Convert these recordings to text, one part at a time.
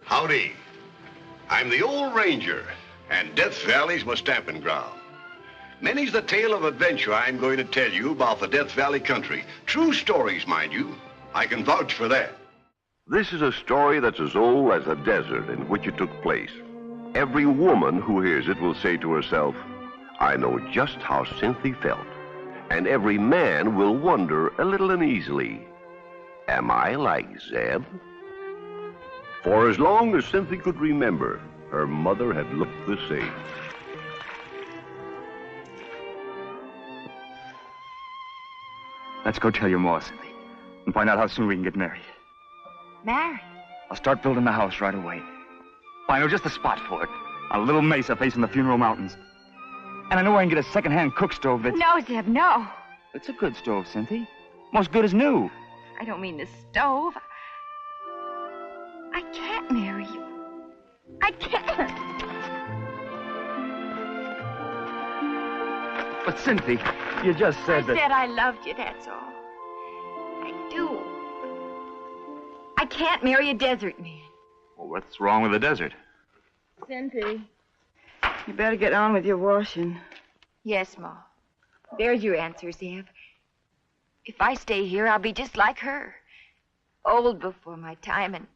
Howdy. I'm the old ranger, and Death Valley's my stamping ground. Many's the tale of adventure I'm going to tell you about the Death Valley country. True stories, mind you. I can vouch for that. This is a story that's as old as the desert in which it took place. Every woman who hears it will say to herself, I know just how Cynthy felt. And every man will wonder a little uneasily, am I like Zeb? For as long as Cynthy could remember, her mother had looked the same. Let's go tell your ma, Cynthy, and find out how soon we can get married. Married? I'll start building the house right away. I know just the spot for it, on a little mesa facing the Funeral Mountains. And I know I can get a second-hand cook stove that's... No, Zeb, no. It's a good stove, Cynthy. Most good as new. I don't mean the stove. I can't marry you. I can't. But, Cynthy, you just said that... I said I loved you, that's all. I do. I can't marry a desert man. Well, what's wrong with the desert? Cynthy, you better get on with your washing. Yes, Ma. There's your answer, Zeb. If I stay here, I'll be just like her. Old before my time and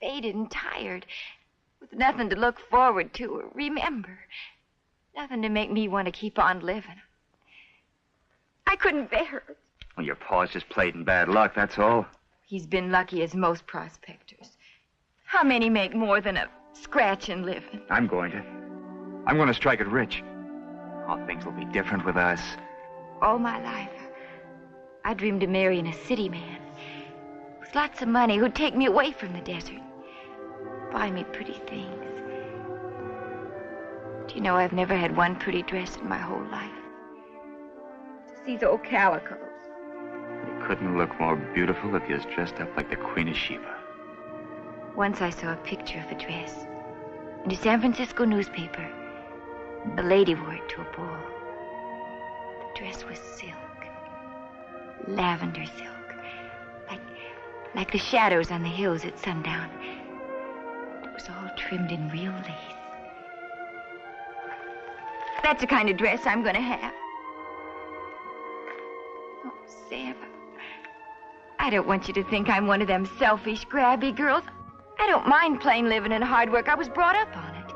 faded and tired, with nothing to look forward to or remember. Nothing to make me want to keep on living. I couldn't bear it. Well, your pa's just played in bad luck, that's all. He's been lucky as most prospectors. How many make more than a scratch and living? I'm going to strike it rich. Oh, things will be different with us. All my life, I dreamed of marrying a city man with lots of money who'd take me away from the desert, buy me pretty things. Do you know I've never had one pretty dress in my whole life? Just these old calicos. You couldn't look more beautiful if you was dressed up like the Queen of Sheba. Once I saw a picture of a dress in a San Francisco newspaper. A lady wore it to a ball. The dress was silk. Lavender silk. Like the shadows on the hills at sundown. It was all trimmed in real lace. That's the kind of dress I'm going to have. Oh, Sam, I don't want you to think I'm one of them selfish, grabby girls. I don't mind plain living and hard work. I was brought up on it.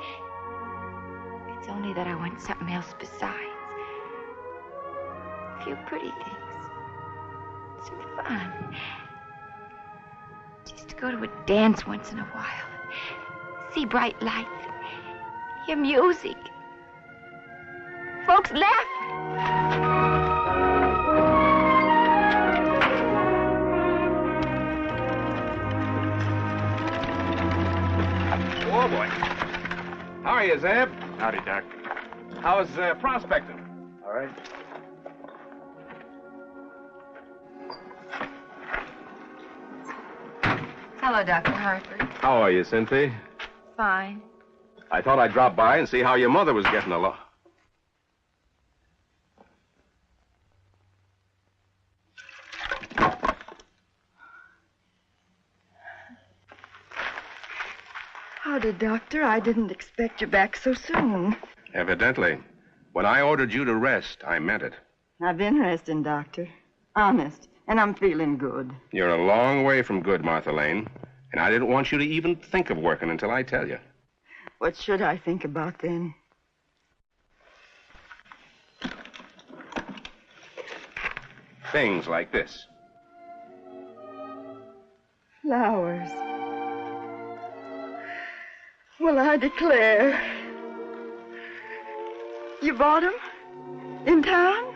It's only that I want something else besides. A few pretty things. Some fun. Just to go to a dance once in a while. See bright lights. Hear music. Folks laughing. Oh, boy. How are you, Zeb? Howdy, Doc. How's prospecting? All right. Hello, Dr. Hartford. How are you, Cynthia? Fine. I thought I'd drop by and see how your mother was getting along. Howdy, Doctor. I didn't expect you back so soon. Evidently. When I ordered you to rest, I meant it. I've been resting, Doctor. Honest. And I'm feeling good. You're a long way from good, Martha Lane. And I didn't want you to even think of working until I tell you. What should I think about then? Things like this. Flowers. Well, I declare. You bought them? In town?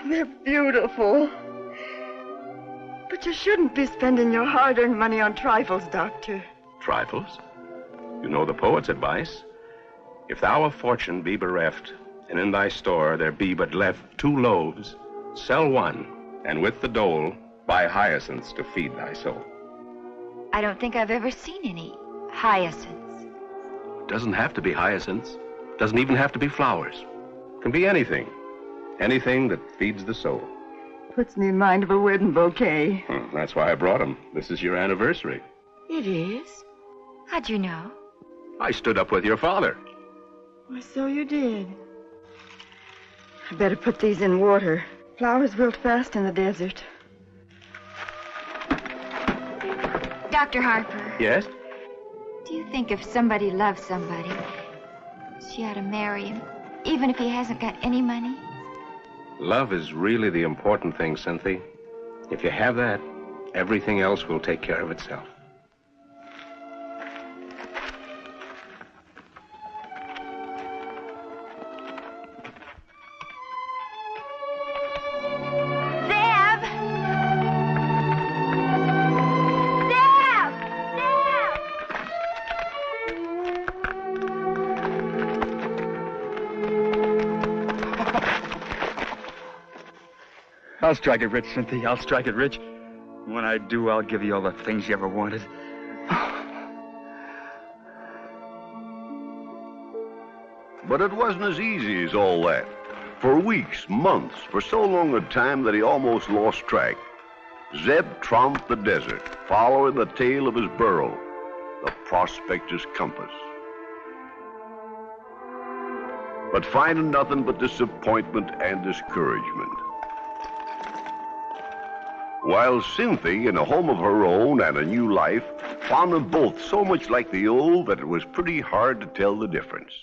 They're beautiful. But you shouldn't be spending your hard-earned money on trifles, Doctor. Trifles? You know the poet's advice. If thou of fortune be bereft, and in thy store there be but left 2 loaves, sell one, and with the dole buy hyacinths to feed thy soul. I don't think I've ever seen any hyacinths. It doesn't have to be hyacinths. It doesn't even have to be flowers. It can be anything. Anything that feeds the soul. Puts me in mind of a wedding bouquet. That's why I brought them. This is your anniversary. It is? How'd you know? I stood up with your father. Why, so you did. I better put these in water. Flowers wilt fast in the desert. Dr. Harper. Yes? Do you think if somebody loves somebody, she ought to marry him, even if he hasn't got any money? Love is really the important thing, Cynthia. If you have that, everything else will take care of itself. I'll strike it rich, Cynthia. I'll strike it rich. When I do, I'll give you all the things you ever wanted. But it wasn't as easy as all that. For weeks, months, for so long a time that he almost lost track, Zeb tromped the desert, following the tail of his burro, the prospector's compass. But finding nothing but disappointment and discouragement. While Cynthy, in a home of her own and a new life, found them both so much like the old that it was pretty hard to tell the difference.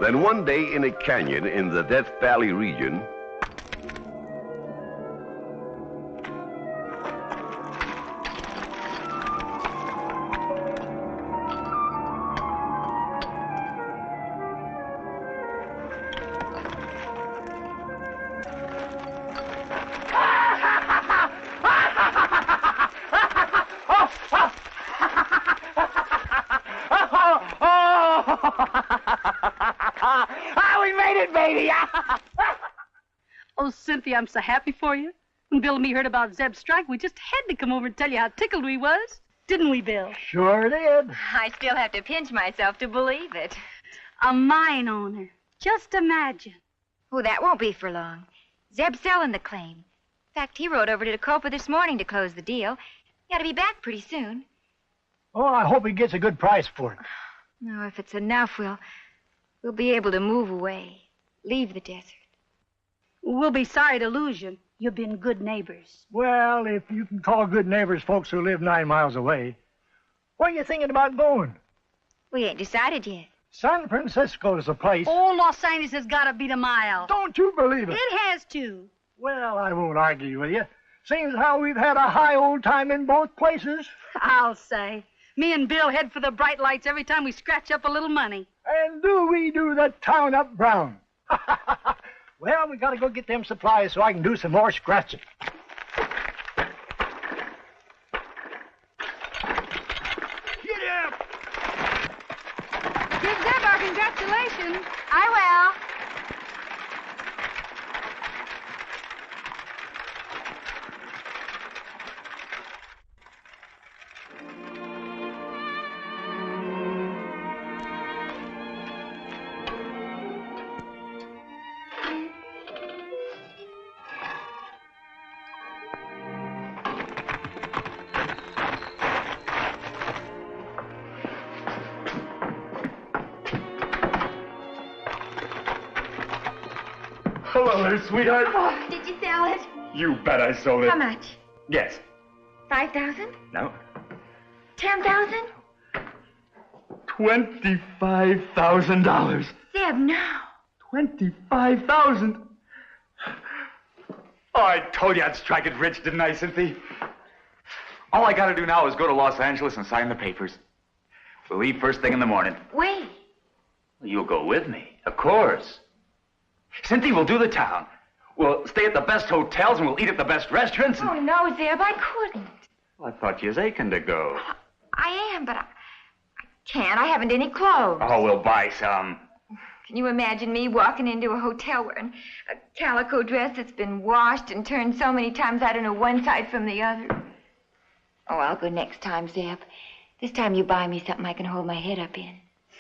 Then one day in a canyon in the Death Valley region, Oh, Cynthia, I'm so happy for you. When Bill and me heard about Zeb's strike, we just had to come over and tell you how tickled we was. Didn't we, Bill? Sure did. I still have to pinch myself to believe it. A mine owner. Just imagine. Oh, that won't be for long. Zeb's selling the claim. In fact, he rode over to Dakota this morning to close the deal. He ought to be back pretty soon. Oh, I hope he gets a good price for it. No, if it's enough, we'll be able to move away, leave the desert. We'll be sorry to lose you. You've been good neighbors. Well, if you can call good neighbors folks who live 9 miles away. Where are you thinking about going? We ain't decided yet. San Francisco is the place. Oh, Los Angeles has got to beat a mile. Don't you believe it? It has to. Well, I won't argue with you. Seems how we've had a high old time in both places. I'll say. Me and Bill head for the bright lights every time we scratch up a little money. And do we do the town up brown? Well, we gotta go get them supplies so I can do some more scratching. Get up! Give Zeb our congratulations. I will. Hello there, sweetheart. Oh, did you sell it? You bet I sold it. How much? Yes. 5,000? No. 10,000? $25,000. Zeb, no. 25,000. Oh, I told you I'd strike it rich, didn't I, Cynthia? All I gotta do now is go to Los Angeles and sign the papers. We'll leave first thing in the morning. Wait. You'll go with me, of course. Cynthia, we'll do the town. We'll stay at the best hotels and we'll eat at the best restaurants. Oh, no, Zeb, I couldn't. Well, I thought you was aching to go. I am, but I can't. I haven't any clothes. Oh, we'll buy some. Can you imagine me walking into a hotel wearing a calico dress that's been washed and turned so many times I don't know one side from the other? Oh, I'll go next time, Zeb. This time you buy me something I can hold my head up in.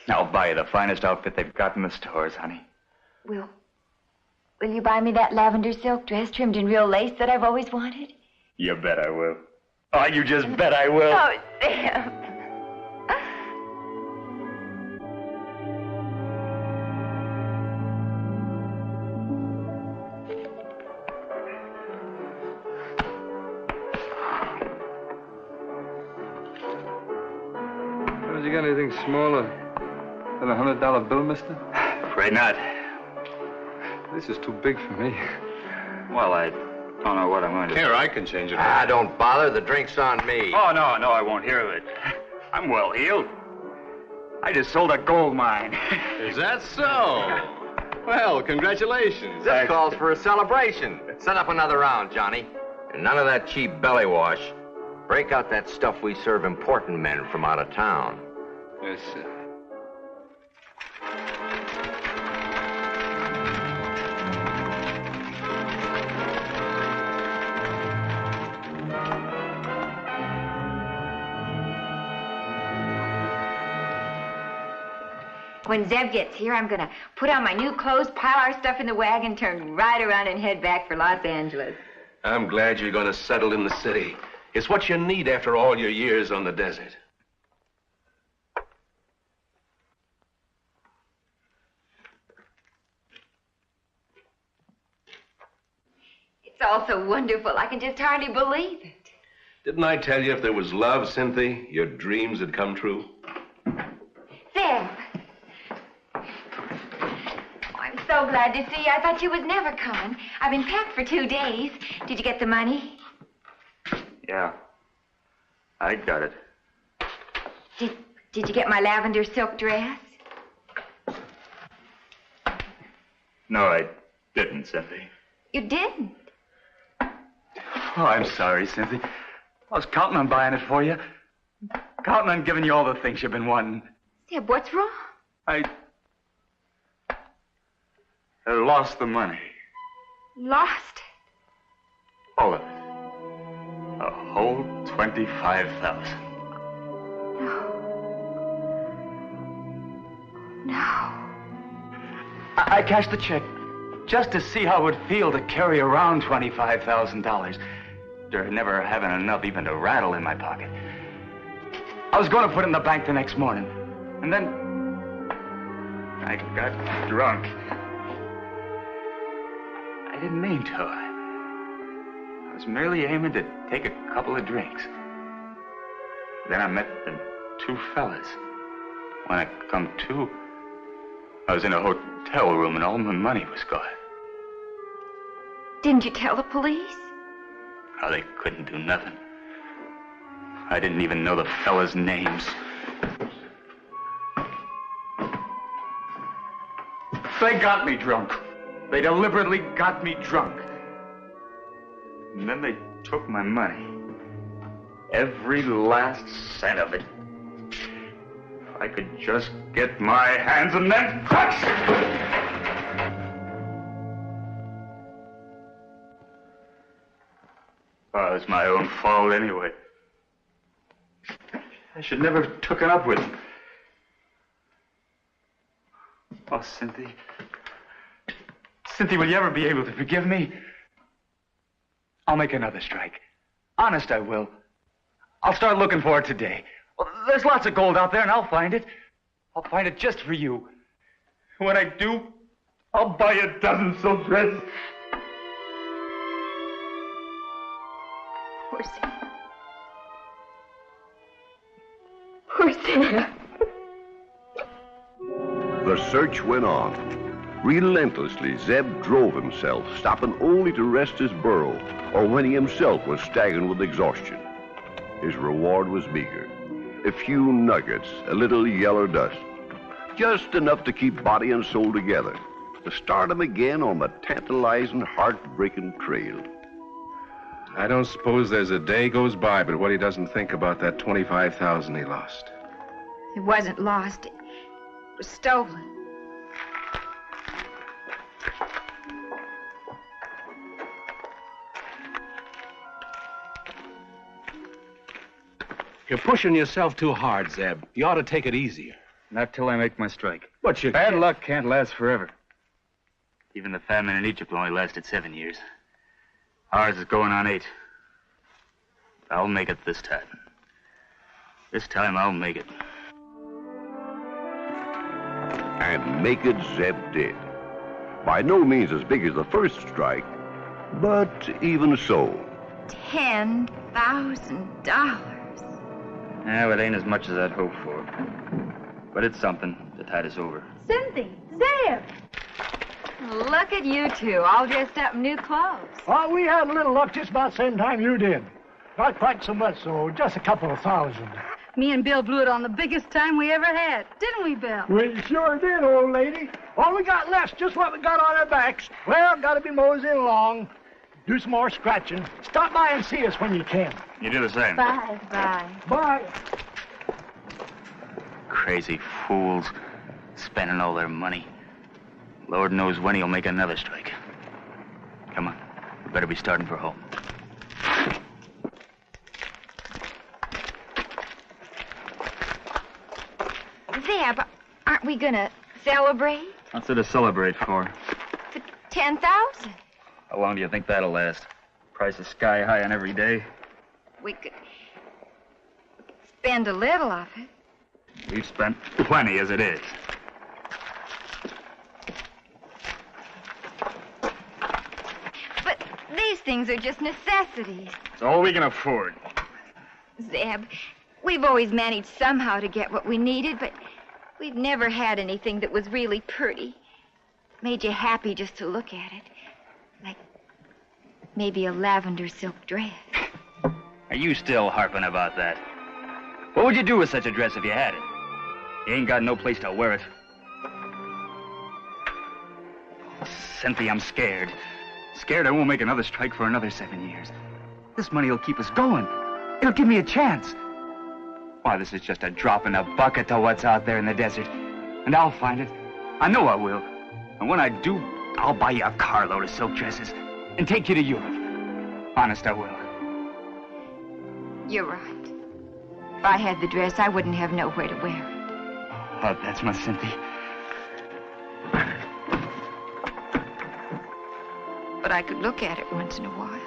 I'll buy you the finest outfit they've got in the stores, honey. Will you buy me that lavender silk dress trimmed in real lace that I've always wanted? You bet I will. Oh, you just bet I will. Oh, Zeb. Have you got anything smaller than a $100 bill, mister? Afraid not. This is too big for me. Well, I don't know what I'm going to do. Here, I can change it. Ah, don't bother. The drink's on me. Oh, no, I won't hear of it. I'm well heeled. I just sold a gold mine. Is that so? Well, congratulations. This calls for a celebration. Set up another round, Johnny. And none of that cheap belly wash. Break out that stuff we serve important men from out of town. Yes, sir. When Zeb gets here, I'm gonna put on my new clothes, pile our stuff in the wagon, turn right around and head back for Los Angeles. I'm glad you're going to settle in the city. It's what you need after all your years on the desert. It's all so wonderful, I can just hardly believe it. Didn't I tell you if there was love, Cynthia, your dreams would come true? Zeb. I'm so glad to see you. I thought you was never coming. I've been packed for 2 days. Did you get the money? Yeah. I got it. Did you get my lavender silk dress? No, I didn't, Cynthia. You didn't? Oh, I'm sorry, Cynthia. I was counting on buying it for you. Counting on giving you all the things you've been wanting. Zeb, what's wrong? I lost the money. Lost it? All of it. A whole 25,000. No. I cashed the check just to see how it would feel to carry around $25,000. After never having enough even to rattle in my pocket. I was going to put it in the bank the next morning. And then I got drunk. I didn't mean to. I was merely aiming to take a couple of drinks. Then I met the 2 fellas. When I come to, I was in a hotel room and all my money was gone. Didn't you tell the police? Oh, they couldn't do nothing. I didn't even know the fellas' names. They got me drunk. They deliberately got me drunk. And then they took my money. Every last cent of it. If I could just get my hands on them crooks! Oh, it was my own fault anyway. I should never have taken up with him. Oh, Cynthia. Cynthia, will you ever be able to forgive me? I'll make another strike. Honest, I will. I'll start looking for it today. Well, there's lots of gold out there, and I'll find it. I'll find it just for you. When I do, I'll buy you a dozen silk dresses. Poor Sam. Poor Sam. The search went on. Relentlessly, Zeb drove himself, stopping only to rest his burro, or when he himself was staggering with exhaustion. His reward was meager. A few nuggets, a little yellow dust. Just enough to keep body and soul together, to start him again on the tantalizing, heartbreaking trail. I don't suppose there's a day goes by but what he doesn't think about that 25,000 he lost. It wasn't lost. It was stolen. You're pushing yourself too hard, Zeb. You ought to take it easier. Not till I make my strike. But you Bad luck can't last forever. Even the famine in Egypt only lasted 7 years. Ours is going on 8. I'll make it this time. This time I'll make it. And make it Zeb did. By no means as big as the first strike, but even so. $10,000. Yeah, it ain't as much as I'd hoped for. But it's something to tide us over. Cynthy, Zeb. Look at you two, all dressed up in new clothes. Well, we had a little luck just about the same time you did. Not quite so much, though. Just a couple of thousand. Me and Bill blew it on the biggest time we ever had. Didn't we, Bill? We sure did, old lady. All we got left's just what we got on our backs. Well, gotta be moseying along. Do some more scratching. Stop by and see us when you can. You do the same. Bye. Bye. Bye. Crazy fools. Spending all their money. Lord knows when he'll make another strike. Come on. We better be starting for home. Zeb, aren't we gonna celebrate? What's it to celebrate for? The 10,000. How long do you think that'll last? Price is sky high on every day. We could spend a little of it. We've spent plenty as it is. But these things are just necessities. It's all we can afford. Zeb, we've always managed somehow to get what we needed, but we've never had anything that was really pretty. Made you happy just to look at it. Like maybe a lavender silk dress. Are you still harping about that? What would you do with such a dress if you had it? You ain't got no place to wear it. Cynthia, I'm scared. Scared I won't make another strike for another 7 years. This money will keep us going. It'll give me a chance. Why, this is just a drop in the bucket to what's out there in the desert. And I'll find it. I know I will. And when I do, I'll buy you a carload of silk dresses and take you to Europe. Honest, I will. You're right. If I had the dress, I wouldn't have nowhere to wear it. Oh, that's my Cynthia. But I could look at it once in a while.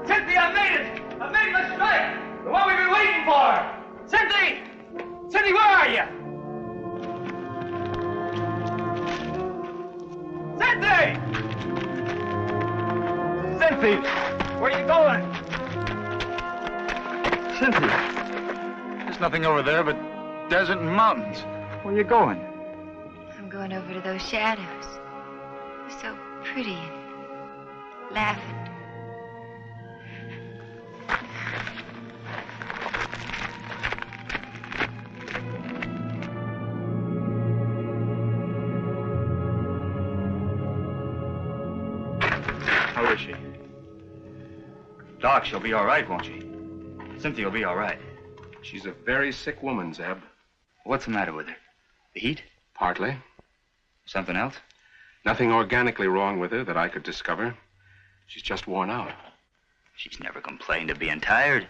Cynthia, I made it! I made my strike! The one we've been waiting for! Cynthia! Cynthia, where are you? Cynthia! Cynthia! Where are you going? Cynthia, there's nothing over there but desert and mountains. Where are you going? I'm going over to those shadows. They're so pretty and laughing. How is she? Doc, she'll be all right, won't she? Cynthia will be all right. She's a very sick woman, Zeb. What's the matter with her? The heat? Partly. Something else? Nothing organically wrong with her that I could discover. She's just worn out. She's never complained of being tired.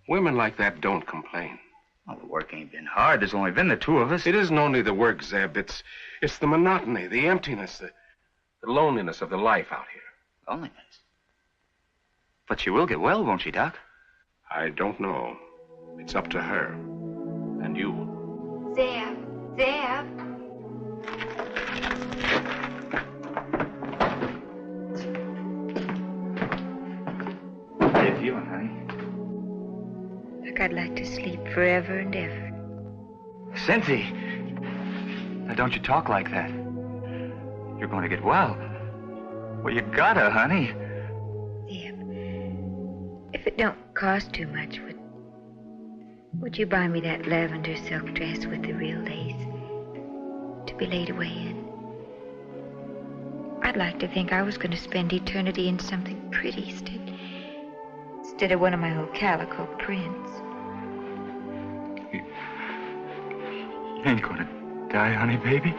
Women like that don't complain. Well, the work ain't been hard. There's only been the two of us. It isn't only the work, Zeb. It's the monotony, the emptiness, the loneliness of the life out here. Loneliness? But she will get well, won't she, Doc? I don't know. It's up to her. And you. Zeb. Zeb. How you feeling, honey? Like I'd like to sleep forever and ever. Cynthy! Now, don't you talk like that. You're going to get well. Well, you gotta, honey. Zeb, if it don't cost too much, would you buy me that lavender silk dress with the real lace to be laid away in? I'd like to think I was going to spend eternity in something pretty instead of one of my old calico prints. You ain't going to die, honey, baby.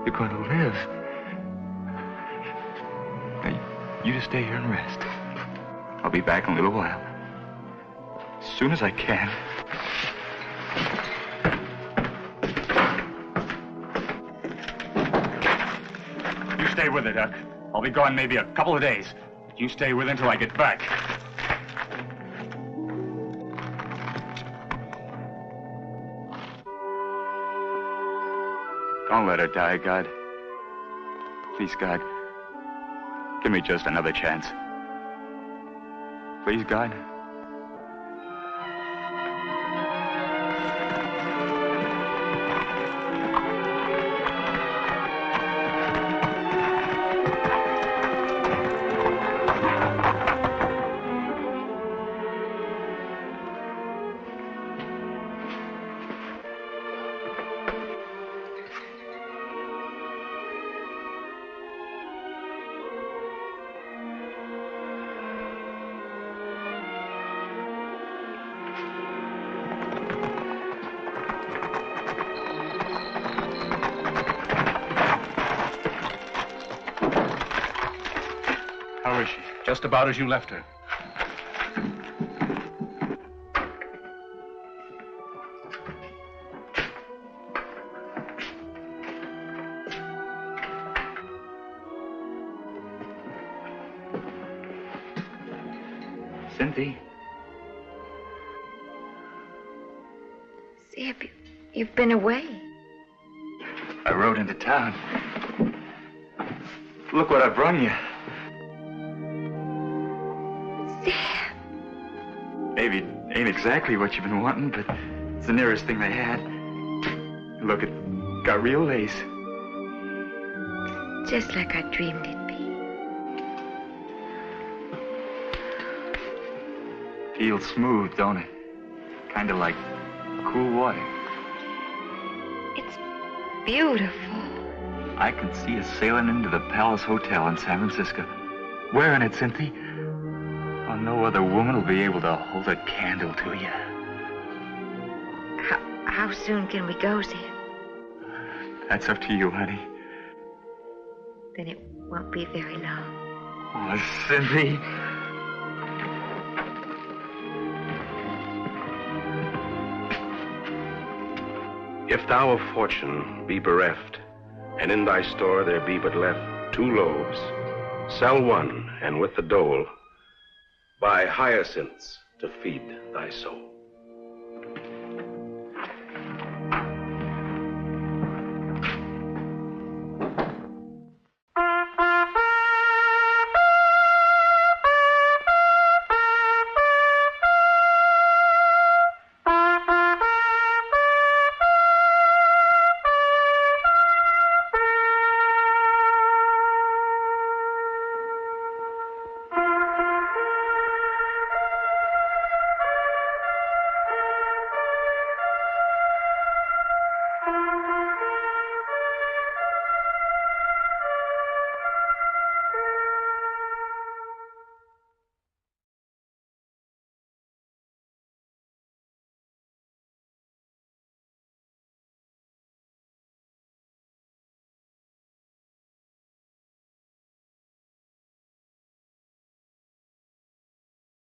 You're going to live. Now, you just stay here and rest. I'll be back in a little while. As soon as I can. You stay with her, Doc. I'll be gone maybe a couple of days. You stay with her until I get back. Don't let her die, God. Please, God. Give me just another chance. Please, God. How is she? Just about as you left her. Cynthy? Zeb, you've been away. I rode into town. Look what I brung you. Maybe it ain't exactly what you've been wanting, but it's the nearest thing they had. Look, it got real lace. Just like I dreamed it'd be. Feels smooth, don't it? Kind of like cool water. It's beautiful. I can see us sailing into the Palace Hotel in San Francisco. Wearing it, Cynthia. Oh, no other woman will be able to hold a candle to you. How soon can we go, Zeb? That's up to you, honey. Then it won't be very long. Oh, Cynthia. If thou of fortune be bereft, and in thy store there be but left 2 loaves, sell one, and with the dole, buy hyacinths to feed thy soul.